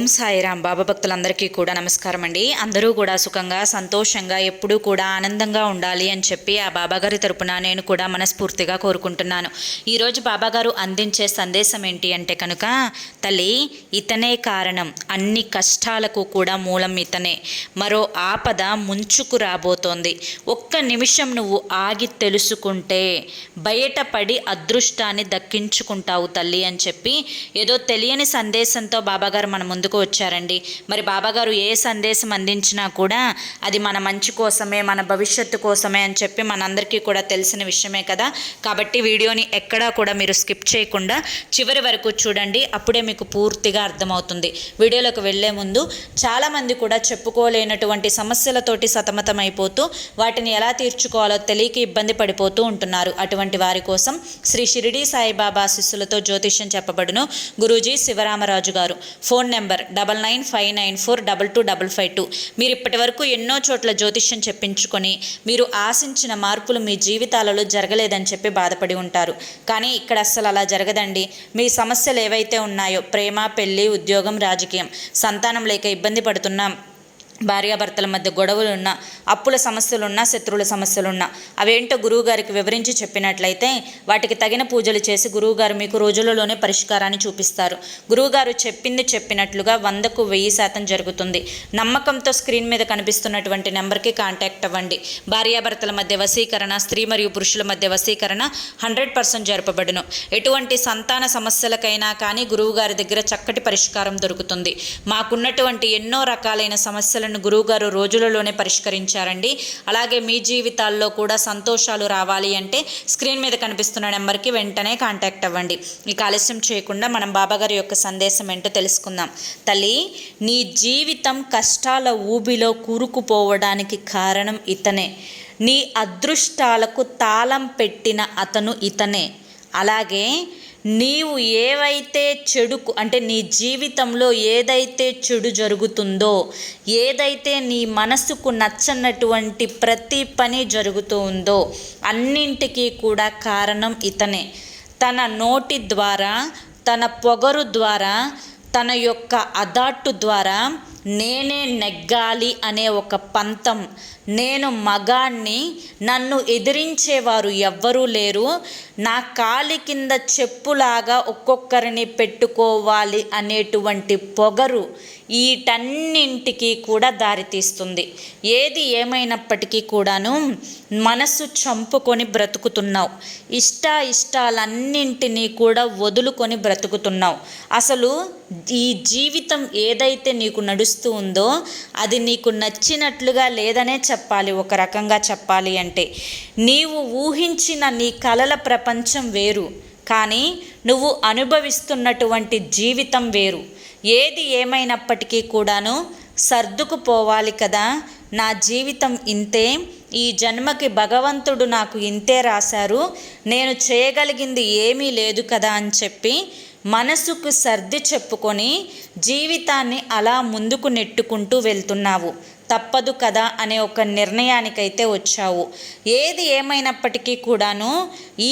ఓం సాయిరామ్. బాబా భక్తులందరికీ కూడా నమస్కారం అండి. అందరూ కూడా సుఖంగా సంతోషంగా ఎప్పుడూ కూడా ఆనందంగా ఉండాలి అని చెప్పి ఆ బాబాగారి తరపున నేను కూడా మనస్ఫూర్తిగా కోరుకుంటున్నాను. ఈరోజు బాబాగారు అందించే సందేశం ఏంటి అంటే కనుక, తల్లి ఇతనే కారణం, అన్ని కష్టాలకు కూడా మూలం ఇతనే, మరో ఆపద ముంచుకు రాబోతోంది, ఒక్క నిమిషం నువ్వు ఆగి తెలుసుకుంటే బయటపడి అదృష్టాన్ని దక్కించుకుంటావు తల్లి అని చెప్పి ఏదో తెలియని సందేశంతో బాబాగారు మన ముందుకు వచ్చారండి. మరి బాబాగారు ఏ సందేశం అందించినా కూడా అది మన మంచి కోసమే, మన భవిష్యత్తు కోసమే అని చెప్పి మనందరికీ కూడా తెలిసిన విషయమే కదా. కాబట్టి వీడియోని ఎక్కడా కూడా మీరు స్కిప్ చేయకుండా చివరి వరకు చూడండి, అప్పుడే మీకు పూర్తిగా అర్థమవుతుంది. వీడియోలోకి వెళ్లే ముందు చాలామంది కూడా చెప్పుకోలేనటువంటి సమస్యలతోటి సతమతమైపోతూ వాటిని ఎలా తీర్చుకోవాలో తెలియక ఇబ్బంది పడిపోతూ ఉంటున్నారు. అటువంటి వారి కోసం శ్రీ షిరిడి సాయిబాబా శిష్యులతో జ్యోతిష్యం చెప్పబడును గురూజీ శివరామరాజు గారు. Phone number 9959422252. మీరు ఇప్పటి వరకు ఎన్నో చోట్ల జ్యోతిష్యం చెప్పించుకొని మీరు ఆశించిన మార్పులు మీ జీవితాలలో జరగలేదని చెప్పి బాధపడి ఉంటారు. కానీ ఇక్కడ అస్సలు అలా జరగదండి. మీ సమస్యలు ఏవైతే ఉన్నాయో, ప్రేమ, పెళ్లి, ఉద్యోగం, రాజకీయం, సంతానం లేక ఇబ్బంది పడుతున్నాం, భార్యాభర్తల మధ్య గొడవలు ఉన్నా, అప్పుల సమస్యలున్నా, శత్రువుల సమస్యలున్నా, అవేంటో గురువుగారికి వివరించి చెప్పినట్లయితే వాటికి తగిన పూజలు చేసి గురువుగారు మీకు రోజులలోనే పరిష్కారాన్ని చూపిస్తారు. గురువుగారు చెప్పింది చెప్పినట్లుగా 100కు 1000% జరుగుతుంది. నమ్మకంతో స్క్రీన్ మీద కనిపిస్తున్నటువంటి నెంబర్కి కాంటాక్ట్ అవ్వండి. భార్యాభర్తల మధ్య వశీకరణ, స్త్రీ మరియు పురుషుల మధ్య వశీకరణ 100% జరపబడును. ఎటువంటి సంతాన సమస్యలకైనా కానీ గురువుగారి దగ్గర చక్కటి పరిష్కారం దొరుకుతుంది. మాకున్నటువంటి ఎన్నో రకాలైన సమస్యలను గురువుగారు రోజులలోనే పరిష్కరించారండి. అలాగే మీ జీవితాల్లో కూడా సంతోషాలు రావాలి అంటే స్క్రీన్ మీద కనిపిస్తున్న నెంబర్కి వెంటనే కాంటాక్ట్ అవ్వండి. ఇక ఆలస్యం చేయకుండా మనం బాబాగారి యొక్క సందేశం ఏంటో తెలుసుకుందాం. తల్లి, నీ జీవితం కష్టాల ఊబిలో కూరుకుపోవడానికి కారణం ఇతనే. నీ అదృష్టాలకు తాళం పెట్టిన అతను ఇతనే. అలాగే నీవు ఏవైతే చెడుకు అంటే నీ జీవితంలో ఏదైతే చెడు జరుగుతుందో, ఏదైతే నీ మనసుకు నచ్చనటువంటి ప్రతి పని జరుగుతూ ఉందో అన్నింటికీ కూడా కారణం ఇతనే. తన నోటి ద్వారా, తన పొగరు ద్వారా, తన యొక్క అదాటు ద్వారా నేనే నెగ్గాలి అనే ఒక పంతం, నేను మగాణ్ణి, నన్ను ఎదిరించేవారు ఎవ్వరూ లేరు, నా కాలి కింద చెప్పులాగా ఒక్కొక్కరిని పెట్టుకోవాలి అనేటువంటి పొగరు వీటన్నింటికి కూడా దారితీస్తుంది. ఏది ఏమైనప్పటికీ కూడాను మనసు చంపుకొని బ్రతుకుతున్నావు, ఇష్టాలన్నింటినీ కూడా వదులుకొని బ్రతుకుతున్నావు. అసలు ఈ జీవితం ఏదైతే నీకు నడుస్తూ ఉందో అది నీకు నచ్చినట్లుగా లేదనే చెప్పాలి. ఒక రకంగా చెప్పాలి అంటే నీవు ఊహించిన నీ కలల ప్రపంచం వేరు, కానీ నువ్వు అనుభవిస్తున్నటువంటి జీవితం వేరు. ఏది ఏమైనప్పటికీ కూడాను సర్దుకుపోవాలి కదా. నా జీవితం ఇంతే, ఈ జన్మకి భగవంతుడు నాకు ఇంతే రాశారు, నేను చేయగలిగింది ఏమీ లేదు కదా అని చెప్పి మనసుకు సర్ది చెప్పుకొని జీవితాన్ని అలా ముందుకు నెట్టుకుంటూ వెళ్తున్నావు. తప్పదు కదా అనే ఒక నిర్ణయానికైతే వచ్చావు. ఏది ఏమైనప్పటికీ కూడాను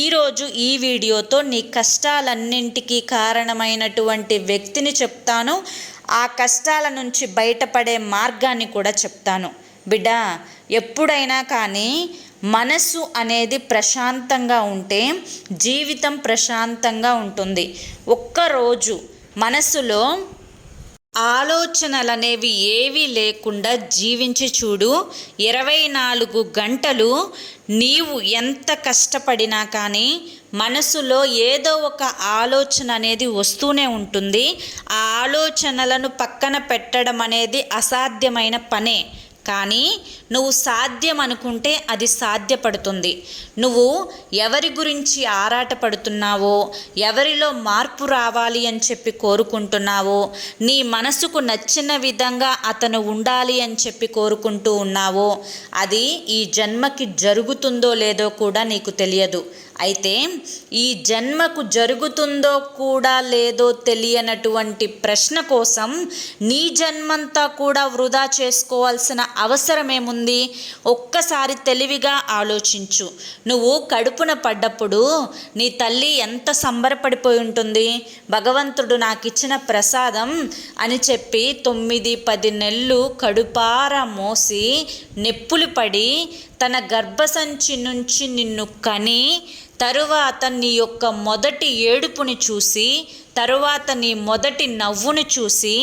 ఈరోజు ఈ వీడియోతో నీ కష్టాలన్నింటికీ కారణమైనటువంటి వ్యక్తిని చెప్తాను, ఆ కష్టాల నుంచి బయటపడే మార్గాన్ని కూడా చెప్తాను. బిడ్డ, ఎప్పుడైనా కానీ మనసు అనేది ప్రశాంతంగా ఉంటే జీవితం ప్రశాంతంగా ఉంటుంది. ఒక్కరోజు మనసులో ఆలోచనలు అనేవి ఏవీ లేకుండా జీవించి చూడు. 24 గంటలు నీవు ఎంత కష్టపడినా కానీ మనసులో ఏదో ఒక ఆలోచన అనేది వస్తూనే ఉంటుంది. ఆ ఆలోచనలను పక్కన పెట్టడం అనేది అసాధ్యమైన పనే. కానీ నువ్వు సాధ్యం అనుకుంటే అది సాధ్యపడుతుంది. నువ్వు ఎవరి గురించి ఆరాటపడుతున్నావో, ఎవరిలో మార్పు రావాలి అని చెప్పి కోరుకుంటున్నావో, నీ మనసుకు నచ్చిన విధంగా అతను ఉండాలి అని చెప్పి కోరుకుంటూ ఉన్నావో అది ఈ జన్మకి జరుగుతుందో లేదో కూడా నీకు తెలియదు. అయితే ఈ జన్మకు జరుగుతుందో కూడా లేదో తెలియనటువంటి ప్రశ్న కోసం నీ జన్మంతా కూడా వృధా చేసుకోవాల్సిన అవసరం ఏముంది? ఒక్కసారి తెలివిగా ఆలోచించు. నువ్వు కడుపున పడ్డప్పుడు నీ తల్లి ఎంత సంబరపడిపోయి ఉంటుంది. భగవంతుడు నాకు ఇచ్చిన ప్రసాదం అని చెప్పి 9-10 నెలలు కడుపారా మోసి నెప్పులు పడి తన గర్భసంచి నుంచి నిన్ను కని తరువాత నీ యొక్క మొదటి ఏడుపుని చూసి, తరువాత నీ మొదటి నవ్వును చూసి,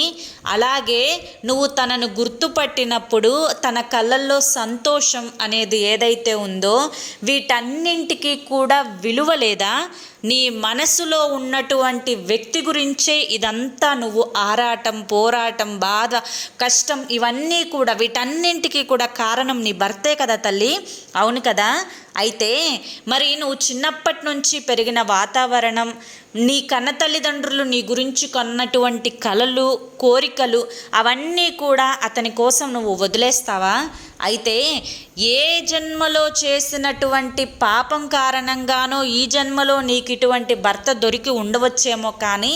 అలాగే నువ్వు తనను గుర్తుపట్టినప్పుడు తన కళ్ళల్లో సంతోషం అనేది ఏదైతే ఉందో వీటన్నింటికి కూడా విలువ లేదా? నీ మనసులో ఉన్నటువంటి వ్యక్తి గురించే ఇదంతా నువ్వు ఆరాటం, పోరాటం, బాధ, కష్టం ఇవన్నీ కూడా వీటన్నింటికి కూడా కారణం నీ భర్తే కదా తల్లి. అవును కదా? అయితే మరి నువ్వు చిన్నప్పటి నుంచి పెరిగిన వాతావరణం, నీ కన్న తల్లిదండ్రులు నీ గురించి కొన్నటువంటి కలలు, కోరికలు అవన్నీ కూడా అతని కోసం నువ్వు వదిలేస్తావా? అయితే ఏ జన్మలో చేసినటువంటి పాపం కారణంగానో ఈ జన్మలో నీకు ఇటువంటి భర్త దొరికి ఉండవచ్చేమో, కానీ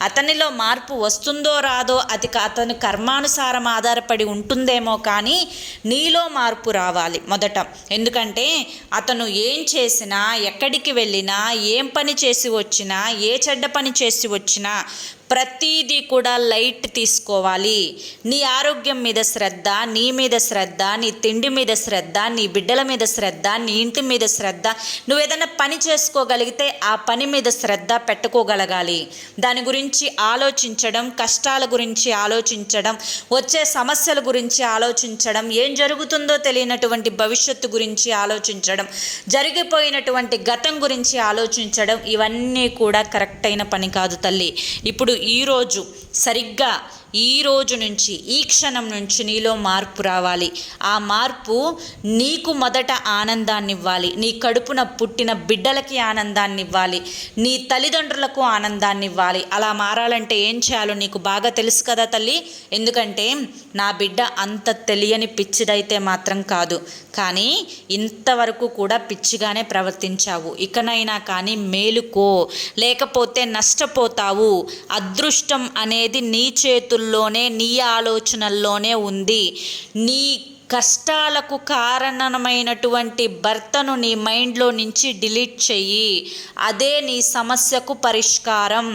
అతనిలో మార్పు వస్తుందో రాదో అది అతని కర్మానుసారం ఆధారపడి ఉంటుందేమో, కానీ నీలో మార్పు రావాలి మొదట. ఎందుకంటే అతను ఏం చేసినా, ఎక్కడికి వెళ్ళినా, ఏం పని చేసి వచ్చినా, ఏ చెడ్డ పని చేసి వచ్చినా ప్రతీదీ కూడా లైట్ తీసుకోవాలి. నీ ఆరోగ్యం మీద శ్రద్ధ, నీ మీద శ్రద్ధ, నీ తిండి మీద శ్రద్ధ, నీ బిడ్డల మీద శ్రద్ధ, నీ ఇంటి మీద శ్రద్ధ. నువ్వు ఏదైనా పని చేసుకోగలిగితే ఆ పని మీద శ్రద్ధ పెట్టుకోగలగాలి. దాని గురించి ఆలోచించడం, కష్టాల గురించి ఆలోచించడం, వచ్చే సమస్యల గురించి ఆలోచించడం, ఏం జరుగుతుందో తెలియనటువంటి భవిష్యత్తు గురించి ఆలోచించడం, జరిగిపోయినటువంటి గతం గురించి ఆలోచించడం, ఇవన్నీ కూడా కరెక్ట్ అయిన పని కాదు తల్లి. ఇప్పుడు ఈరోజు సరిగ్గా ఈ రోజు నుంచి, ఈ క్షణం నుంచి నీలో మార్పు రావాలి. ఆ మార్పు నీకు మొదట ఆనందాన్ని ఇవ్వాలి, నీ కడుపున పుట్టిన బిడ్డలకి ఆనందాన్ని ఇవ్వాలి, నీ తల్లిదండ్రులకు ఆనందాన్ని ఇవ్వాలి. అలా మారాలంటే ఏం చేయాలో నీకు బాగా తెలుసు కదా తల్లి. ఎందుకంటే నా బిడ్డ అంత తెలియని పిచ్చిదైతే మాత్రం కాదు, కానీ ఇంతవరకు కూడా పిచ్చిగానే ప్రవర్తించావు. ఇకనైనా కానీ మేలుకో, లేకపోతే నష్టపోతావు. అదృష్టం అనేది నీ చేతుల్లోనే, నీ ఆలోచనల్లోనే ఉంది. నీ కష్టాలకు కారణమైనటువంటి భర్తను నీ మైండ్లో నుంచి డిలీట్ చెయ్యి. అదే నీ సమస్యకు పరిష్కారం.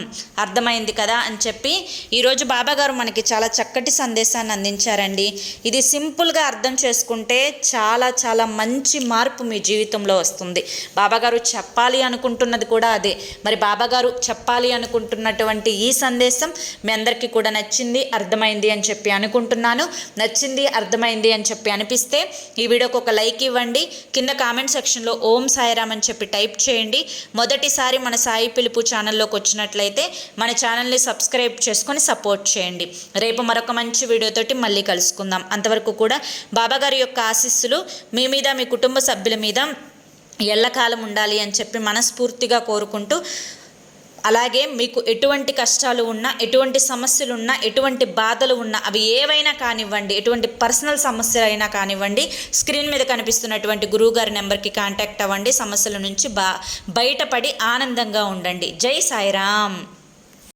అర్థమైంది కదా అని చెప్పి ఈరోజు బాబాగారు మనకి చాలా చక్కటి సందేశాన్ని అందించారండి. ఇది సింపుల్గా అర్థం చేసుకుంటే చాలా చాలా మంచి మార్పు మీ జీవితంలో వస్తుంది. బాబాగారు చెప్పాలి అనుకుంటున్నది కూడా అదే. మరి బాబాగారు చెప్పాలి అనుకుంటున్నటువంటి ఈ సందేశం మీ అందరికీ కూడా నచ్చింది, అర్థమైంది అని చెప్పి అనుకుంటున్నాను. నచ్చింది, అర్థమైంది అని చెప్పి అనిపిస్తే ఈ వీడియోకి ఒక లైక్ ఇవ్వండి. కింద కామెంట్ సెక్షన్లో ఓం సాయిరామ్ అని చెప్పి టైప్ చేయండి. మొదటిసారి మన సాయి పిలుపు ఛానల్లోకి వచ్చినట్లయితే మన ఛానల్ని సబ్స్క్రైబ్ చేసుకొని సపోర్ట్ చేయండి. రేపు మరొక మంచి వీడియోతోటి మళ్ళీ కలుసుకుందాం. అంతవరకు కూడా బాబాగారి యొక్క ఆశీస్సులు మీ మీద, మీ కుటుంబ సభ్యుల మీద ఎల్లకాలం ఉండాలి అని చెప్పి మనస్ఫూర్తిగా కోరుకుంటూ, అలాగే మీకు ఎటువంటి కష్టాలు ఉన్నా, ఎటువంటి సమస్యలు ఉన్నా, ఎటువంటి బాధలు ఉన్నా, అవి ఏవైనా కానివ్వండి, ఎటువంటి పర్సనల్ సమస్యలు అయినా కానివ్వండి, స్క్రీన్ మీద కనిపిస్తున్నటువంటి గురువుగారి నెంబర్కి కాంటాక్ట్ అవ్వండి. సమస్యల నుంచి బయటపడి ఆనందంగా ఉండండి. జై సాయిరామ్.